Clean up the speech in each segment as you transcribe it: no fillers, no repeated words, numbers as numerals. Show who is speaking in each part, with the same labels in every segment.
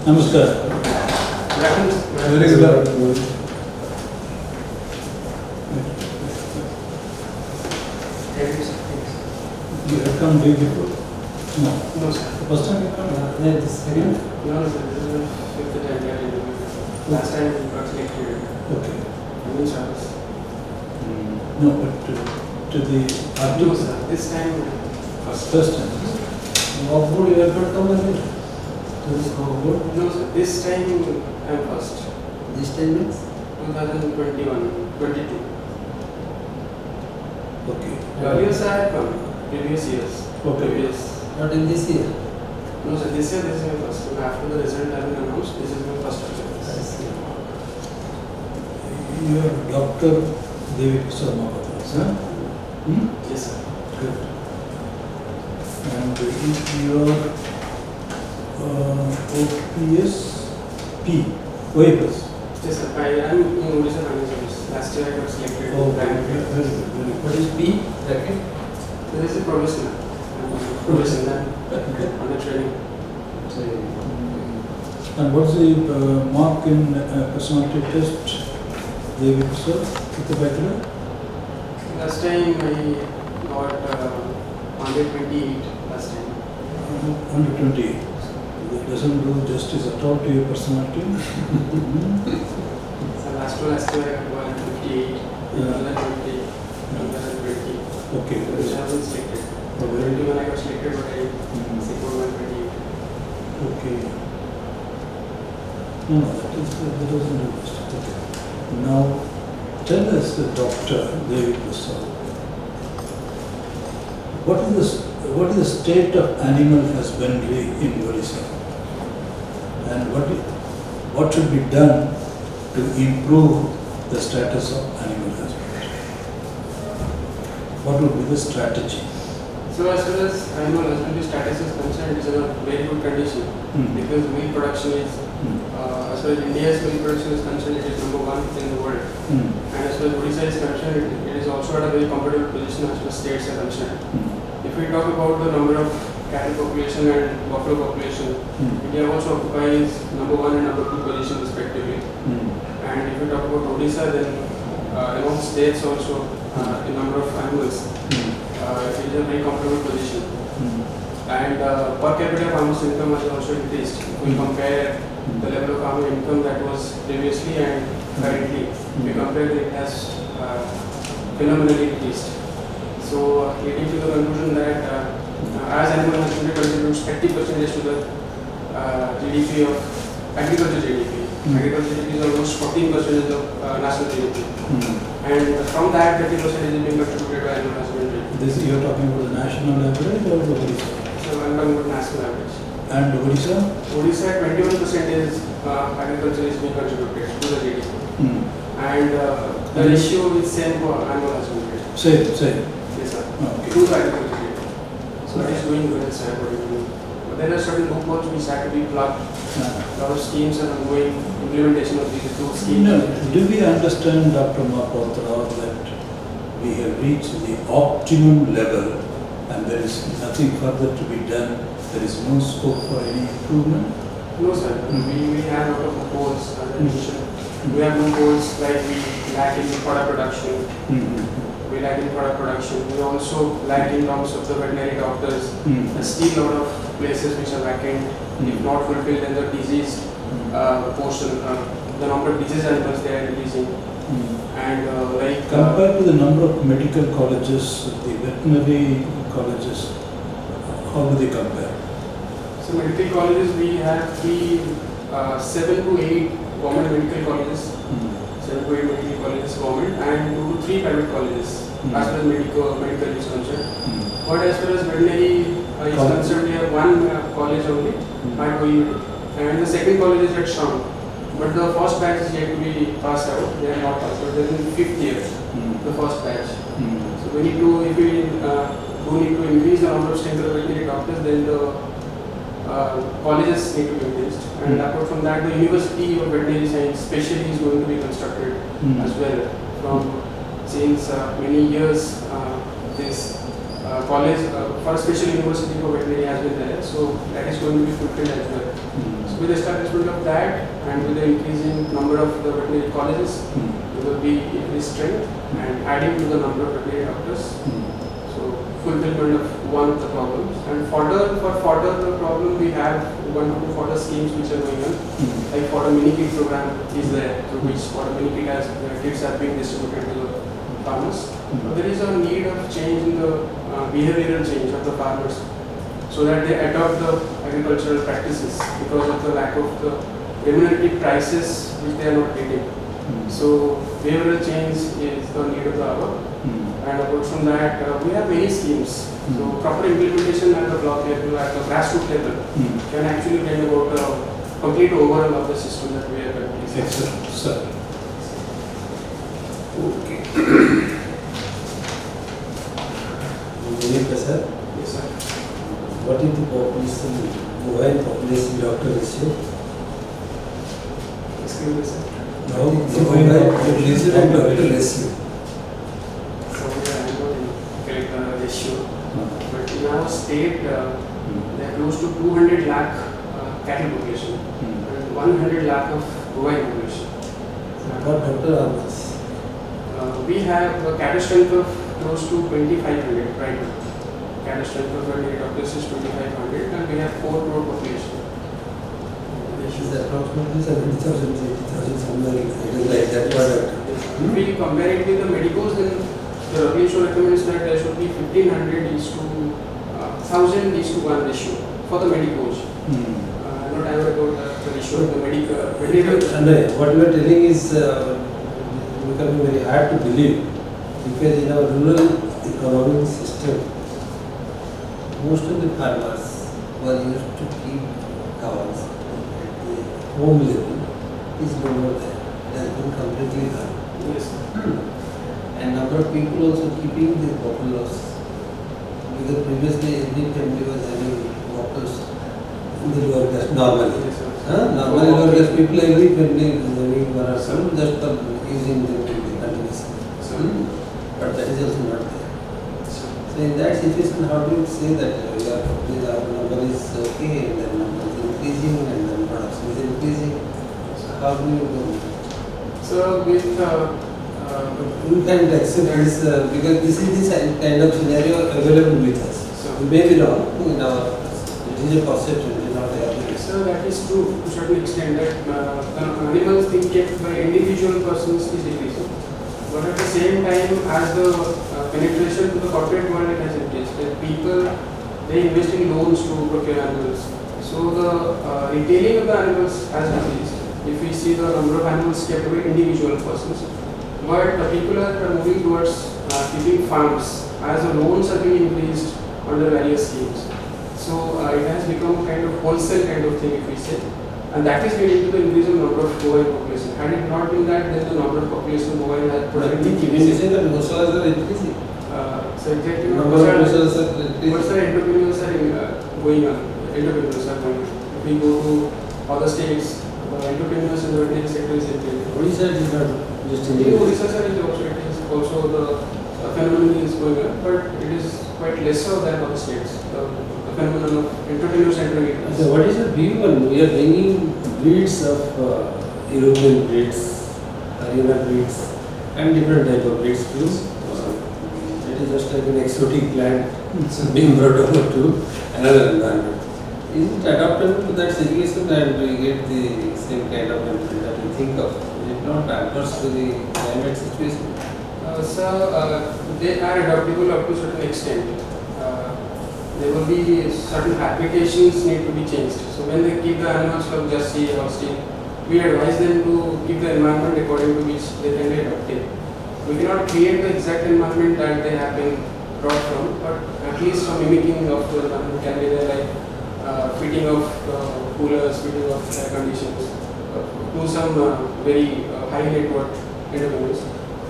Speaker 1: Namaskar. Very good. You have come day before? No.
Speaker 2: No, sir.
Speaker 1: First time you come?
Speaker 2: This second? No, sir. This is the fifth time we are interviewing. Last time we got selected.
Speaker 1: Okay.
Speaker 2: Charles.
Speaker 1: No, but to the
Speaker 2: No, sir. This time,
Speaker 1: first time.
Speaker 3: What board you have come again? To this board?
Speaker 2: No, sir. This time I am first.
Speaker 3: This time means?
Speaker 2: 2022.
Speaker 1: Okay.
Speaker 2: Earlier, sir, I had come. Previous years.
Speaker 1: Okay.
Speaker 2: Previous.
Speaker 3: Not in this year.
Speaker 2: No, sir. This year, this is my first. After the result has been announced, this is my first
Speaker 3: I
Speaker 2: appearance.
Speaker 3: see.
Speaker 1: You are Dr. DEBIPRASAD, sir?
Speaker 2: Yes, sir.
Speaker 1: Good. And if you are OPSP, OAS.
Speaker 2: Yes, sir. I am in Odisha Service. Last year I got selected.
Speaker 1: Oh,
Speaker 2: to
Speaker 1: very
Speaker 2: rank.
Speaker 1: good. Very good.
Speaker 3: What is P? Bracket?
Speaker 2: This is a probation. Probation on the training.
Speaker 1: And what's the mark in personality test they will serve with the bachelor?
Speaker 2: Last time I got 128 last time.
Speaker 1: 120. That doesn't do justice at all to your personality.
Speaker 2: So last year I got 158, 120, 120.
Speaker 1: Okay.
Speaker 2: Which I wasn't selected.
Speaker 1: Oh, very good.
Speaker 2: When I got selected, but I scored 128.
Speaker 1: Okay. No, that doesn't do justice. Okay. Now, tell us, Dr. DEBIPRASAD, what is the state of animal husbandry in Odisha, and what should be done to improve the status of animal husbandry? What would be the strategy?
Speaker 2: So as far as animal husbandry status is concerned, it is in a very good condition because meat production is, as far as India's meat production is concerned, it is number one in the world. And as far as Odisha is concerned, it is also at a very competitive position as far as states are concerned. If we talk about the number of cattle population and buffalo population, India also occupies number one and number two position respectively. And if we talk about Odisha, then among states also in number of animals, it is a very comfortable position. And per capita farmers' income has also increased. If we compare the level of farmer income that was previously and currently, we compare it has phenomenally increased. So leading to the conclusion that as animal husbandry contributes 30% to the GDP of agriculture GDP. Agriculture GDP is almost 14% of national GDP. And from that 30% is being contributed by animal husbandry.
Speaker 1: This you are talking about the national average or the Odisha?
Speaker 2: So I am talking about national average.
Speaker 1: And Odisha?
Speaker 2: Odisha 21% is agriculture is being contributed to the GDP. And the ratio is same for animal husbandry.
Speaker 1: Same.
Speaker 2: Yes, sir.
Speaker 1: Okay.
Speaker 2: To the agriculture GDP. So it is doing well, sir. But there are certain loopholes which have to be plugged. A lot of schemes are ongoing, implementation of these two schemes.
Speaker 1: No, do we understand, Dr. MOHAPATRA, that we have reached the optimum level and there is nothing further to be done? There is no scope for any improvement?
Speaker 2: No, sir. We have a lot of loopholes, as I mentioned. We have loopholes like we lack in product production. We lack in product production. We also lack in terms of the veterinary doctors. There's still a lot of places which are vacant. If not fulfilled, then the disease portion, the number of disease animals they are releasing. And
Speaker 1: compared to the number of medical colleges, the veterinary colleges, how do they compare?
Speaker 2: So medical colleges, we have 7 to 8 government medical colleges. 7 to 8 medical colleges government and 2 to 3 private colleges as far as medical is concerned. But as far as veterinary is concerned, we have one college only, at OED, and the second college is at Sham. But the first batch is yet to be passed out. They are not passed out. They are in the 5th year, the first batch. So we need to, if we do need to increase the number of strength of veterinary doctors, then the colleges need to be increased. And apart from that, the University of Veterinary Science specially is going to be constructed as well. From since many years, this college for special university for veterinary has been there, so that is going to be fulfilled as well. So with the establishment of that and with the increasing number of the veterinary colleges, there will be increased strength and adding to the number of veterinary doctors. So fulfillment of one of the problems. And for further the problem, we have one or two further schemes which are going on. Like for the mini kit program is there, through which for the mini kit has kits are being distributed to the farmers. There is a need of change in the behavioral change of the farmers, so that they adopt the agricultural practices because of the lack of the remunerative prices which they are not getting. So behavioral change is the need of the hour. And apart from that, we have many schemes. So proper implementation at the block level, at the grassroots level, can actually bring about a complete overhaul of the system that we are currently seeing.
Speaker 1: Excellent, sir. Okay.
Speaker 4: DEBIPRASAD,
Speaker 2: Yes, sir.
Speaker 4: what is the population, mobile population doctor ratio?
Speaker 2: Excuse me, sir.
Speaker 4: Now, the mobile population and doctor ratio.
Speaker 2: So I am not in correct ratio. But in our state, they are close to 200 lakh cattle population and 100 lakh of bovine population.
Speaker 4: What doctor are this?
Speaker 2: We have a cattle strength of close to 2,500 right now. Cattle strength of veterinary doctors is 2,500 and we have 4 crore population.
Speaker 4: This is approximately 70,000, 80,000, somewhere it is like that.
Speaker 2: If we compare it with the medicos, then the WHO recommends that there should be 1,500 is to 1,000 is to 1 ratio for the medicos. Not ever about the ratio of the medical.
Speaker 4: And what you are telling is becoming very hard to believe, because in our rural economic system, most of the farmers who are used to keep cows at the home level is no more there. It has been completely gone.
Speaker 2: Yes.
Speaker 4: And number of people also keeping the buffaloes, because previously every family was having buffaloes in the lower caste normally.
Speaker 2: Yes, sir.
Speaker 4: Normally lower caste people, every family is having one or some, just for using them continuously. But that is also not there. So in that situation, how do you say that your number is okay and then number is increasing and then production is increasing? How do you do?
Speaker 2: So with
Speaker 4: You can't accept this because this is the kind of scenario available with us.
Speaker 2: So-
Speaker 4: We may be wrong in our, it is a perception, it is not a reality.
Speaker 2: so that is true to a certain extent that animals being kept by individual persons is decreasing. But at the same time, as the penetration to the corporate world it has increased, that people they invest in loans to procure animals. So the retailing of the animals has increased. If we see the number of animals kept by individual persons, but people are moving towards keeping farms as the loans are being increased under various schemes. So it has become a kind of wholesale kind of thing, if we say, and that is leading to the increase in number of bovine population. Had it not been that, then the number of population of bovine has probably
Speaker 4: You
Speaker 2: decreased.
Speaker 4: say that Mosalas are increasing.
Speaker 2: So exactly
Speaker 4: Number of Mosalas are increasing.
Speaker 2: what's the entrepreneurs are going on? Entrepreneurs are going on. If we go to other states, the entrepreneurs in the veterinary sector is increasing.
Speaker 4: Odisha is not just
Speaker 2: In
Speaker 4: in
Speaker 2: Odisha sir, it is also the phenomenon is going on, but it is quite lesser than other states. The phenomenon of entrepreneurs entering it.
Speaker 4: So what is your view on, we are bringing breeds of European breeds, Arena breeds and different type of breeds too. It is just like an exotic plant being brought over to another environment. Is it adaptable to that situation and we get the same kind of benefit that we think of? Is it not adverse to the climate situation?
Speaker 2: They are adaptable up to a certain extent. There will be certain applications need to be changed. So when they keep the animals from just see Holstein, we advise them to keep the environment according to which they can be adapted. We cannot create the exact environment that they have been brought from, but at least some mimicking of the environment can be there, like fitting of coolers, fitting of air conditions, do some very high network entrepreneurs.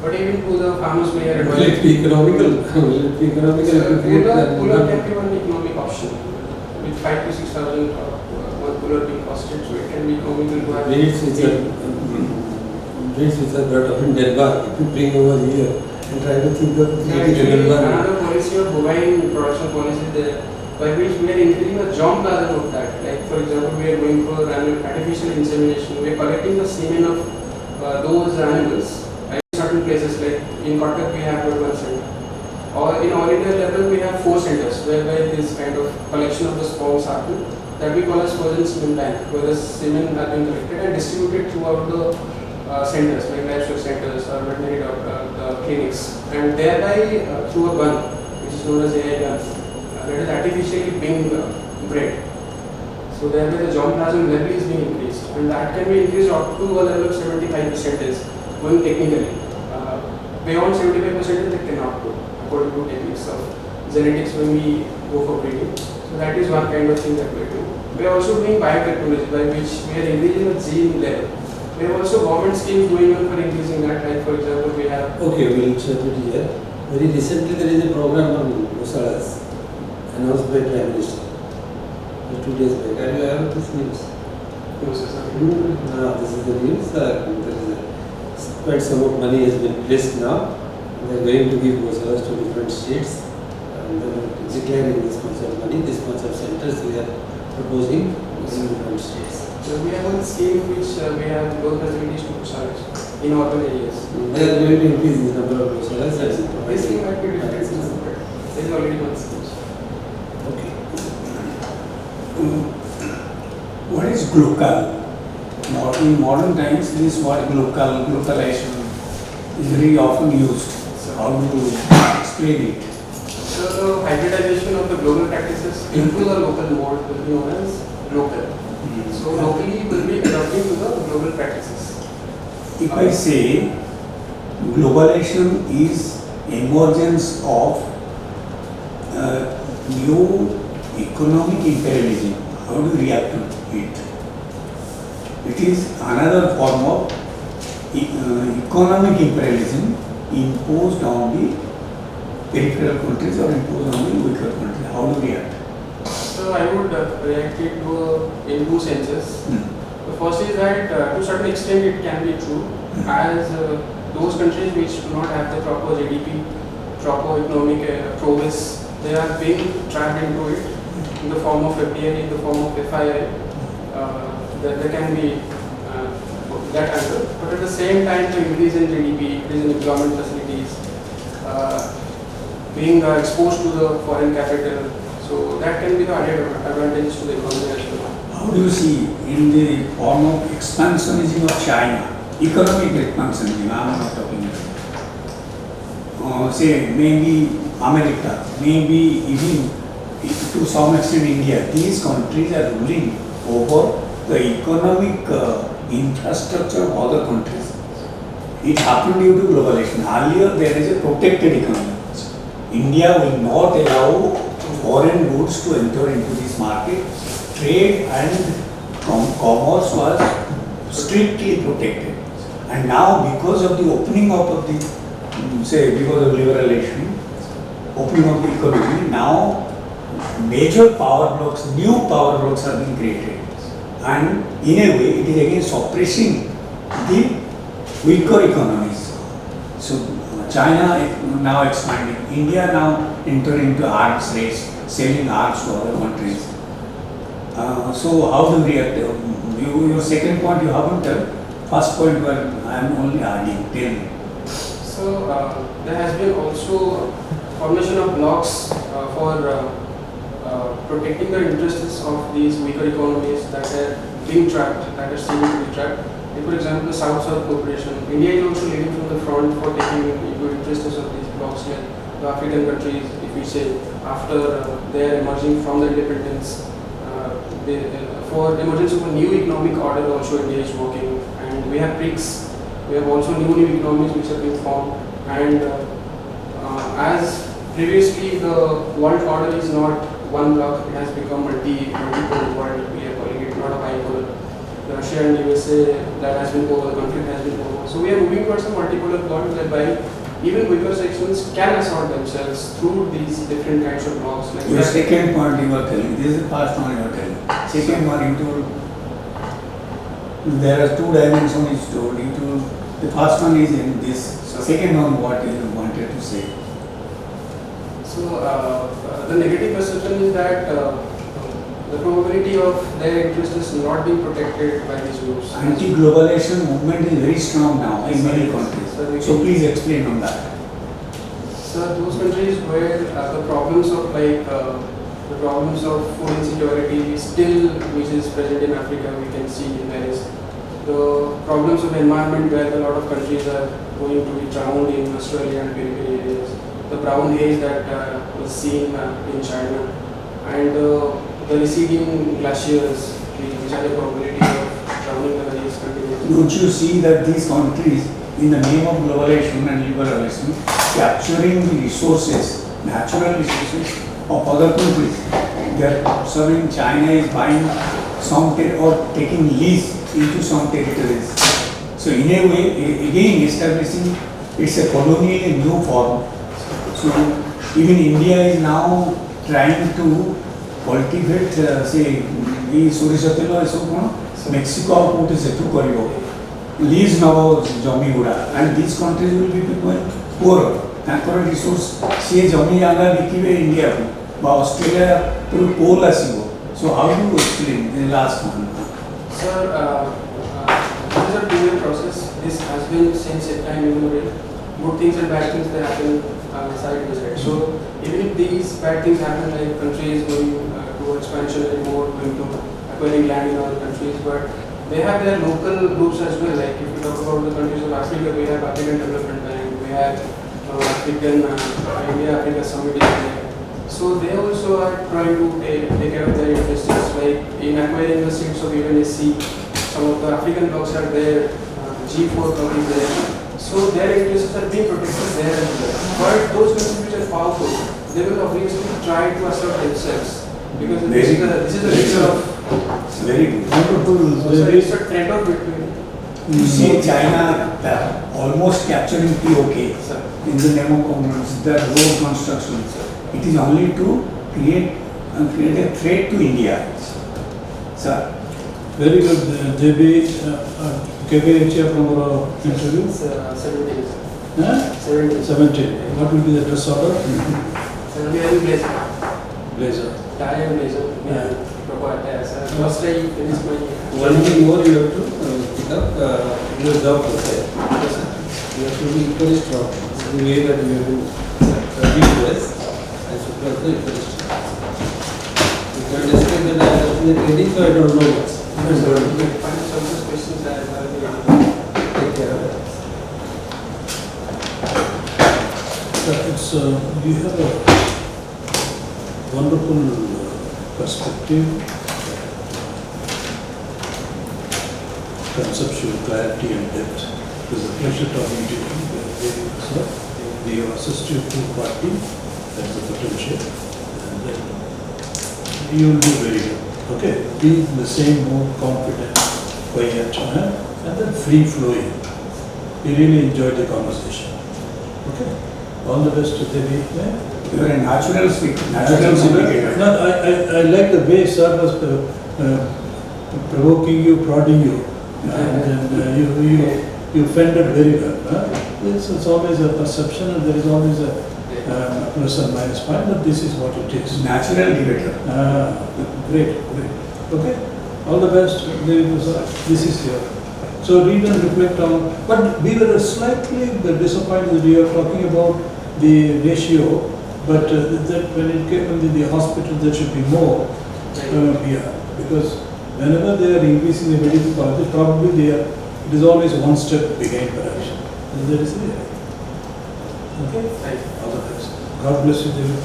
Speaker 2: But even to the farmers, we are
Speaker 4: Will it be economical? Will it be economical? to create that
Speaker 2: Cooler can
Speaker 4: environment?
Speaker 2: be one economic option. With 5 to 6,000 one cooler being costed, so it can be economical to have.
Speaker 4: Breeds which are brought up in Denmark, if you bring over here and try to think of creating an
Speaker 2: Actually,
Speaker 4: environment.
Speaker 2: another policy of bovine production policy there, by which we are increasing the jump rather of that. Like for example, we are going for artificial insemination. We are collecting the semen of those animals in certain places, like in Kotak we have one center. Or in all India level we have 4 centers whereby this kind of collection of the sperms happen, that we call as frozen semen bank, where the semen are being collected and distributed throughout the centers, like livestock centers or veterinary clinics, and thereby through a gun, which is known as AI gun, that is artificially being bred. So thereby the germplasm level is being increased, and that can be increased up to a level of 75% going technically. Beyond 75% it cannot go, according to techniques of genetics when we go for breeding. So that is one kind of thing that we do. We are also doing biotechnology, by which we are increasing the gene level. We have also government schemes going on for increasing that, like for example we have...
Speaker 4: Okay, we will show it here. Very recently there is a program on Gosalas announced by Prime Minister 2 days back. Are you aware of this news?
Speaker 2: No, sir.
Speaker 4: No, this is the news. There is quite some of money has been placed now. They are going to give Gosalas to different states and declaring this much of money, this much of centers we are proposing in different states.
Speaker 2: So we have one scheme which we have growth facilities to Gosalas in urban areas.
Speaker 4: They are going to increase the number of Gosalas.
Speaker 2: This scheme might be different, but there is already one scheme.
Speaker 1: Okay. What is glocal? In modern times, this word glocalization is very often used. So how do you explain it?
Speaker 2: So the hybridization of the global practices into the local mode will be known as local. So locally will be adapting to the global practices.
Speaker 1: If I say globalization is emergence of new economic imperialism, how do you react to it? It is another form of economic imperialism imposed on the peripheral countries or imposed on the weaker countries. How do you react?
Speaker 2: So I would react it in 2 senses. The first is that to a certain extent it can be true, as those countries which do not have the proper GDP, proper economic progress, they are being trapped into it in the form of FDI, in the form of FII. There can be that angle, but at the same time the increase in GDP, increase in employment facilities, being exposed to the foreign capital, so that can be the added advantage to the economy as well.
Speaker 1: How do you see in the form of expansionism of China, economic expansionism, I am not talking about, say maybe America, maybe even to some extent India, these countries are ruling over the economic infrastructure of other countries. It happened due to globalization. Earlier there is a protected economy. India will not allow foreign goods to enter into this market. Trade and commerce was strictly protected. And now because of the opening up of the, because of liberalization, opening of the economy, now major power blocks, new power blocks are being created. And in a way, it is again suppressing the weaker economies. So China is now expanding. India now entering into arms race, selling arms to other countries. So how do we react? Your second point you haven't done. First point where I am only adding. Tell me.
Speaker 2: So there has been also formation of blocks for protecting the interests of these weaker economies that are being trapped, that are seeming to be trapped. Like for example, the South-South cooperation. India is also leading from the front for taking into interests of these blocks, like the African countries, if we say, after they are emerging from the independence, for emergence of a new economic order also India is working. And we have BRICS, we have also new economies which have been formed. And as previously the world order is not one block, it has become multipolar world, we are calling it, not a bipolar. Russia and USA, that has been over, the conflict has been over. So we are moving towards a multipolar world whereby even weaker sections can assert themselves through these different kinds of blocks. Like
Speaker 1: your second point you were telling, this is the first one you were telling. Second one you told, there are 2 dimensions you told. The first one is in this, second one what you wanted to say.
Speaker 2: So the negative perception is that the probability of their interest is not being protected by these groups.
Speaker 5: Anti-globalization movement is very strong now in many
Speaker 2: Sir,
Speaker 5: countries. So please explain on that.
Speaker 2: Sir, those countries where the problems of the problems of food insecurity still, which is present in Africa, we can see there is the problems of environment where a lot of countries are going to be drowned in Australia and periphery areas. The brown haze that was seen in China, and the receding glaciers, which are the probability of drowning the various continents.
Speaker 5: Don't you see that these countries, in the name of globalization and liberalism, capturing the resources, natural resources of other countries? They are observing China is buying some or taking lease into some territories. So in a way, again establishing it's a colonial new form. So even India is now trying to cultivate, say, the Sorisha telo esu kon Mexico ଆଉ କୋଉଠି ସେଠୁ କରିବ lease नब जमी गुड़ा and this countries will be poor तांकर resource सी जमी जागा बिकिबे इंडिया को बा ऑस्ट्रेलिया तो कोल आसीबो so how do explain the last one
Speaker 2: Sir, this is a two-year process. This has been since that time immemorial. Good things and bad things they happen side by side. So even if these bad things happen, like countries going to expansion and more going to acquiring land in other countries, but they have their local groups as well. Like if you talk about the countries of Africa, we have African Development Bank, we have African India-Africa Summit is there. So they also are trying to take care of their interests. Like in acquiring the seats of UNSC, some of the African blocks are there, G4 club is there. So their interests are being protected there as well. But those countries which are powerful, they will obviously try to assert themselves. Because this is a nature of
Speaker 5: very
Speaker 1: wonderful.
Speaker 2: there is a trade-off between.
Speaker 5: you see China almost capturing POK
Speaker 2: Sir.
Speaker 5: in the name of commerce, the road construction. It is only to create a threat to India. Sir.
Speaker 1: Very good. JB, KB from our interview.
Speaker 2: 17.
Speaker 1: Huh?
Speaker 2: 17.
Speaker 1: 17. What will be the dress order?
Speaker 2: 17 blazer.
Speaker 1: Blazer.
Speaker 2: Tie and blazer.
Speaker 1: Yeah.
Speaker 2: Proper attire. Sir. First I finish my.
Speaker 4: One thing more you have to pick up your job profile.
Speaker 2: Yes, sir.
Speaker 4: You have to be equally strong. The way that you have to be dressed, I should be also equally strong. You can describe that I have been training, so I don't know much.
Speaker 2: Yes, sir. Find some of those questions that I will be
Speaker 4: Take care of it.
Speaker 1: It's, you have a wonderful perspective, conceptual clarity and depth. It was a pleasure talking to you, sir. We have assisted to party, that's the potential, and then you will do very well. Okay, be in the same mood, confident, quiet, and then free flowing. We really enjoyed the conversation. Okay, all the best to Devi.
Speaker 5: You are a natural speaker, natural
Speaker 1: No,
Speaker 5: communicator.
Speaker 1: I like the way sir was provoking you, prodding you, and you fended very well. It's always a perception, and there is always a plus and minus point, but this is what it is.
Speaker 5: Natural debater.
Speaker 1: Great. Okay, all the best. This is here. So read and reflect on. But we were slightly disappointed that you are talking about the ratio, but that when it came in the hospital, there should be more. Yeah, because whenever they are increasing the medical college, probably they are. It is always one step behind correction. And there is the. Okay.
Speaker 2: Right.
Speaker 1: All the best. God bless you, David.